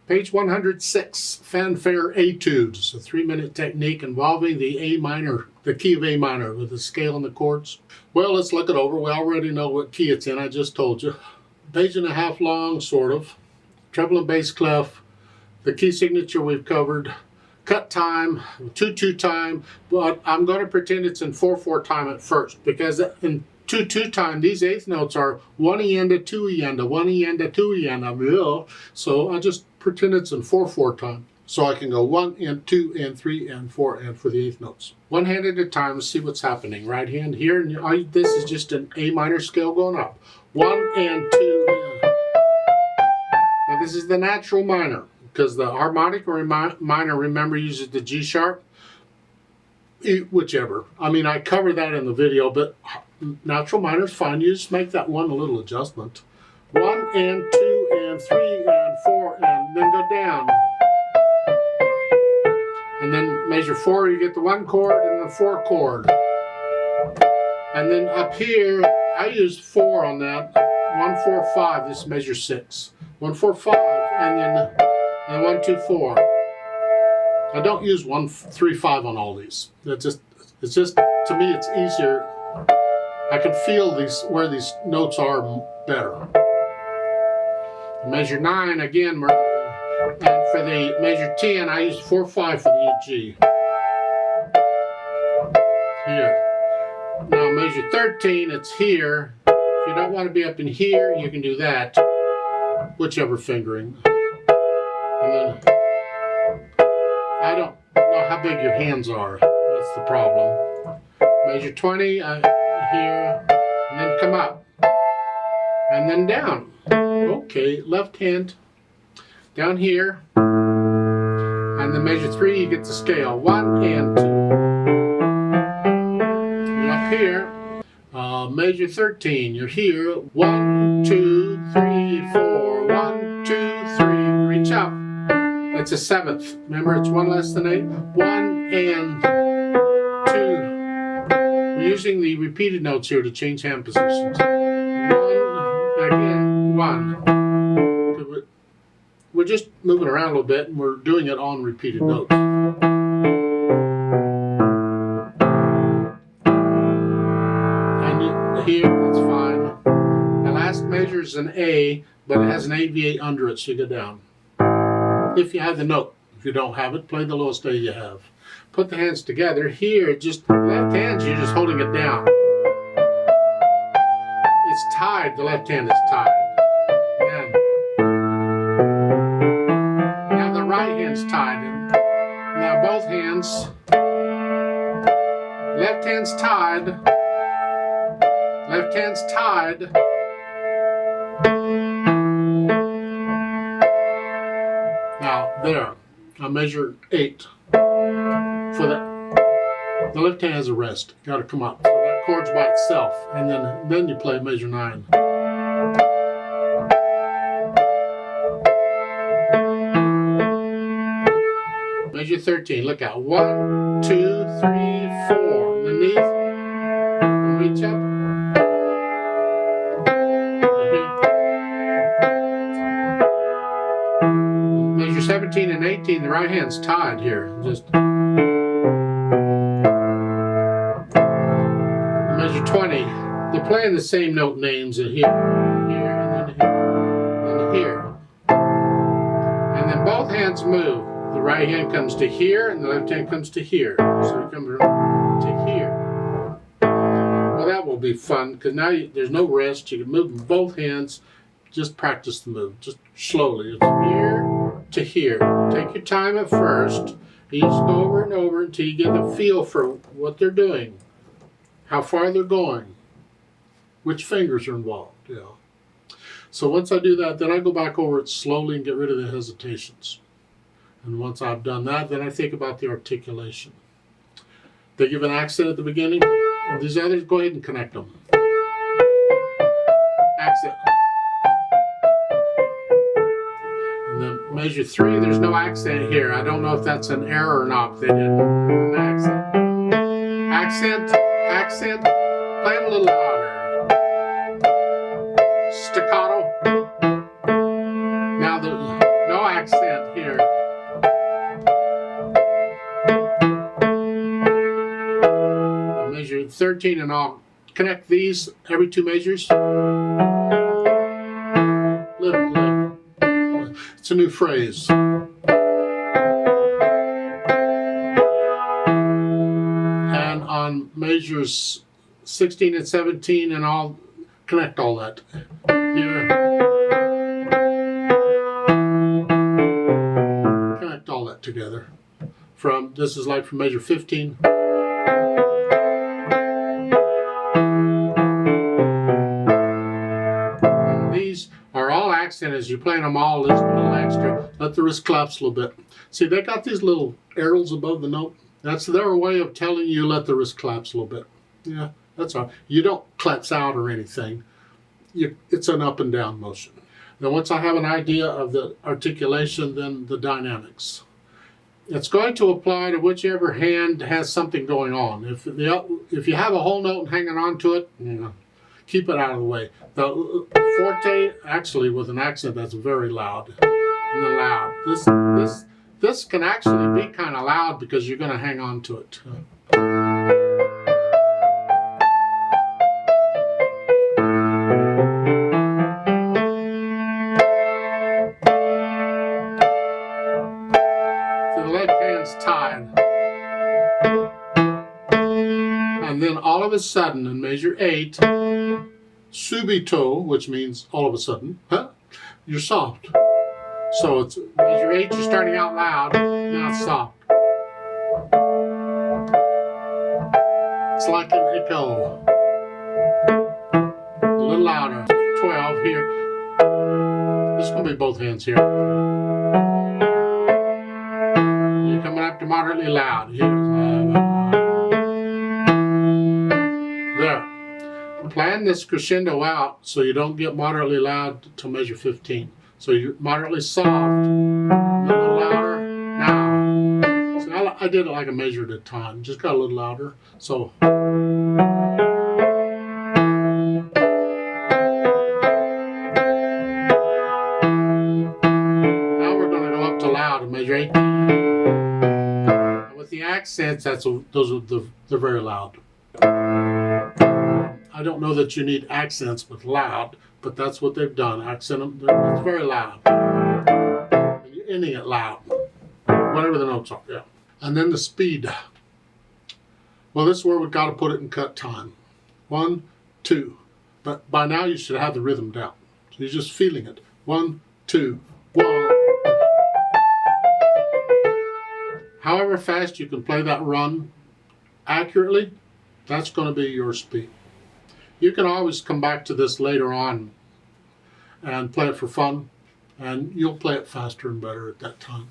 Page 106, Fanfare Etude. It's a 3-minute technique involving the A minor, the key of A minor with the scale and the chords. Well, let's look it over. We already know what key it's in. I just told you. Page and a half long, sort of. Treble and bass clef. The key signature we've covered. Cut time, 2/2 time, but I'm going to pretend it's in 4/4 time at first, because in 2/2 time, these eighth notes are 1 E-enda, 2 E-enda, 1 E-enda, 2 E-enda. So I just pretend it's in 4/4 time. So I can go 1 and 2 and 3 and 4 and for the eighth notes. One hand at a time, see what's happening. Right hand here, and this is just an A minor scale going up. 1 and 2. Now this is the natural minor, because the harmonic minor, remember, uses the G sharp. Whichever. I mean, I covered that in the video, but natural minor is fine. You just make that one a little adjustment. 1 and 2 and 3 and 4, and then go down. And then measure 4, you get the 1 chord and the 4 chord. And then up here, I used 4 on that. 1, 4, 5, this measures 6. 1, 4, 5, and then 1, 2, 4. I don't use 1, 3, 5 on all these. It's just to me it's easier. I can feel where these notes are better. Measure 9 again, and for the measure 10 I use 4, 5 for the E, G. Here. Now measure 13, it's here. If you don't want to be up in here, you can do that. Whichever fingering. And then I don't know how big your hands are. That's the problem. Measure 20 here, and then come up, and then down. Okay, left hand down here, and then measure 3. You get the scale 1 and 2. And up here, measure 13. You're here. 1, 2, 3, 4. 1, 2, 3. Reach up. It's a 7th. Remember, it's 1 less than 8. 1 and 2. We're using the repeated notes here to change hand positions. 1, again, 1. We're just moving around a little bit, and we're doing it on repeated notes. And here, it's fine. The last measure is an A, but it has an AV8 under it, so you go down. If you have the note. If you don't have it, play the lowest A you have. Put the hands together. Here, just left hand, you're just holding it down. It's tied. The left hand is tied. And now the right hand's tied. Now both hands. Left hand's tied. Left hand's tied. Now there, I measure 8 for that. The left hand has a rest. Got to come up. So that chord's by itself, and then you play measure 9. Measure 13. Look out. 1, 2, 3, 4. Underneath. And reach up. Measure 17 and 18, the right hand's tied here. Just measure 20. They're playing the same note names in here, here, and then here, and here. And then both hands move. The right hand comes to here, and the left hand comes to here. So it comes to here. Well, that will be fun, because now there's no rest. You can move with both hands. Just practice the move, just slowly. It's here to here. Take your time at first. You just go over and over until you get a feel for what they're doing, how far they're going, which fingers are involved. Yeah. So once I do that, then I go back over it slowly and get rid of the hesitations. And once I've done that, then I think about the articulation. They give an accent at the beginning. These others, go ahead and connect them. Accent. And then measure 3, there's no accent here. I don't know if that's an error or not. They didn't an accent. Accent, accent, play it a little louder. Staccato. Now there's no accent. 13 and I'll connect these every 2 measures. It's a new phrase. And on measures 16 and 17 and I'll connect all that. Here. Connect all that together. This is like from measure 15. And these are all accent as you're playing them all. There's a little extra. Let the wrist collapse a little bit. See, they got these little arrows above the note. That's their way of telling you let the wrist collapse a little bit. Yeah, that's all. You don't collapse out or anything. It's an up and down motion. Then once I have an idea of the articulation, then the dynamics. It's going to apply to whichever hand has something going on. If you have a whole note hanging on to it, keep it out of the way. The forte, actually with an accent, that's very loud. And the loud. This can actually be kind of loud because you're going to hang on to it. Tied. And then all of a sudden in measure 8, subito, which means all of a sudden, you're soft. So it's measure 8, you're starting out loud, now it's soft. It's like an echo. A little louder. 12 here. This is going to be both hands here. Coming up to moderately loud. There. Plan this crescendo out so you don't get moderately loud to measure 15. So you're moderately soft, a little louder. Now, so I did it like a measure at a time. Just got a little louder. So. Now we're going to go up to loud and measure 18. The accents, they're very loud. I don't know that you need accents with loud, but that's what they've done. Accent them, it's very loud. You're ending it loud. Whatever the notes are, yeah. And then the speed. Well, this is where we've got to put it in cut time. 1, 2. But by now you should have the rhythm down. So you're just feeling it. 1, 2, 1. However fast you can play that run accurately, that's going to be your speed. You can always come back to this later on and play it for fun, and you'll play it faster and better at that time.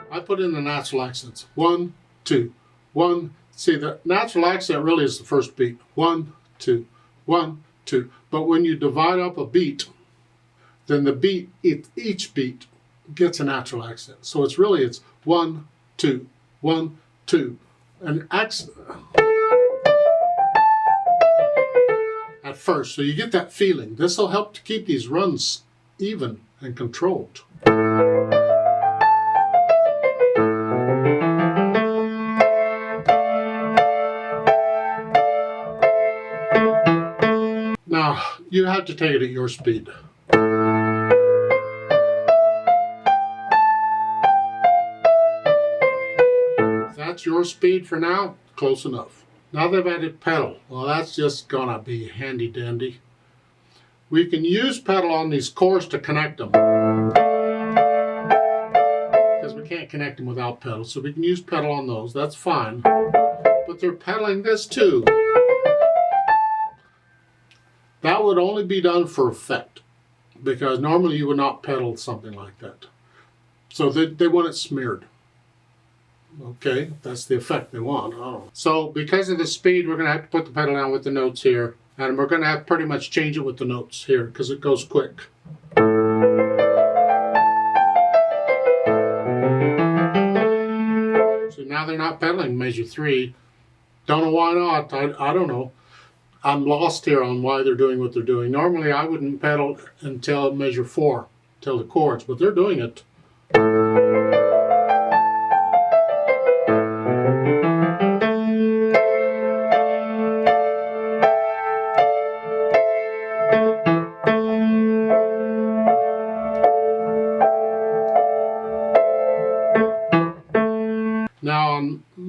I put in the natural accents. 1, 2, 1. See, the natural accent really is the first beat. 1, 2, 1, 2. But when you divide up a beat, then the beat, each beat, gets a natural accent. So it's 1, 2, 1, 2. An accent at first. So you get that feeling. This will help to keep these runs even and controlled. Now, you have to take it at your speed. That's your speed for now, close enough. Now they've added pedal. Well, that's just gonna be handy dandy. We can use pedal on these chords to connect them. Because we can't connect them without pedal, so we can use pedal on those, that's fine. But they're pedaling this too. That would only be done for effect, because normally you would not pedal something like that. So they want it smeared. Okay, that's the effect they want. Oh. So because of the speed, we're going to have to put the pedal down with the notes here. And we're going to have to pretty much change it with the notes here because it goes quick. So now they're not pedaling measure 3. Don't know why not. I don't know. I'm lost here on why they're doing what they're doing. Normally I wouldn't pedal until measure 4, till the chords, but they're doing it.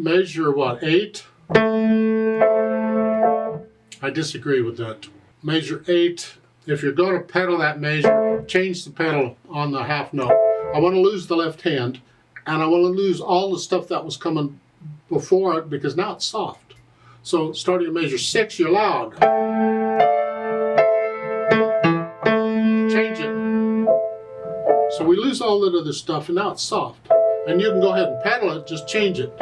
measure what, 8? I disagree with that. Measure 8. If you're going to pedal that measure, change the pedal on the half note. I want to lose the left hand, and I want to lose all the stuff that was coming before it because now it's soft. So starting at measure 6, you're loud. Change it. So we lose all that other stuff, and now it's soft. And you can go ahead and pedal it, just change it.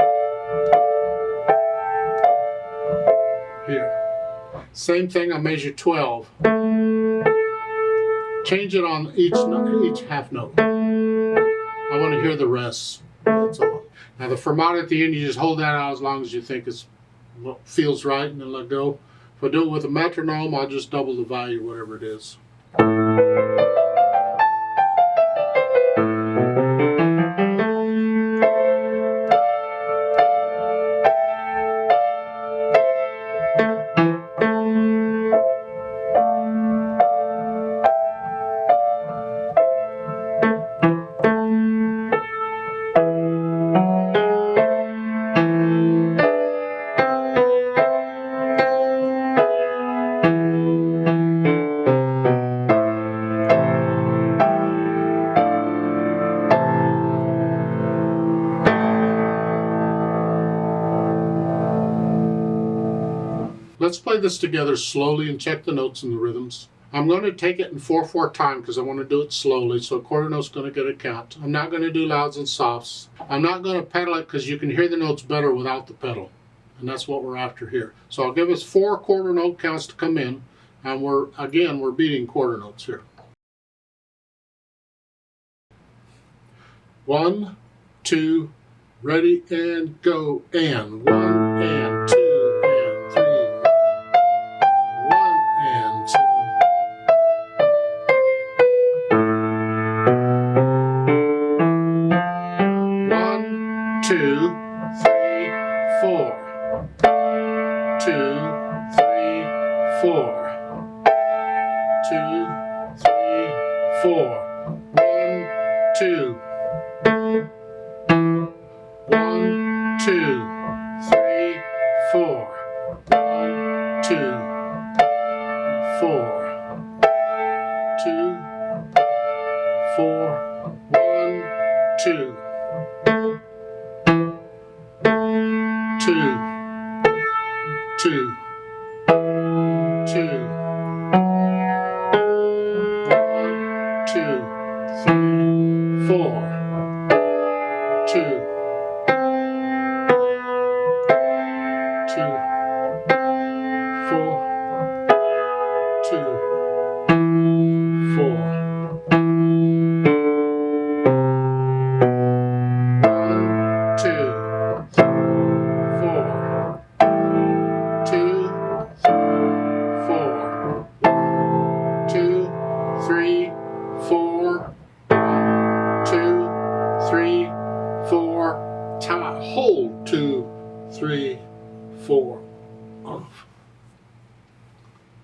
Here. Same thing on measure 12. Change it on each half note. I want to hear the rest. That's all. Now the fermata at the end, you just hold that out as long as you think it's what feels right, and then let go. If I do it with a metronome, I'll just double the value, whatever it is. Let's play this together slowly and check the notes and the rhythms. I'm going to take it in 4/4 time because I want to do it slowly, so a quarter note's going to get a count. I'm not going to do louds and softs. I'm not going to pedal it because you can hear the notes better without the pedal, and that's what we're after here. So I'll give us 4 quarter note counts to come in, and we're beating quarter notes here. 1, 2, ready and go, and 1 and 2. Two, three, four. 2, 3, 4. 2, 3, 4. 1, 2. 1, 2, 3, 4. 1, 2, 4. 2, 4. 1, 2.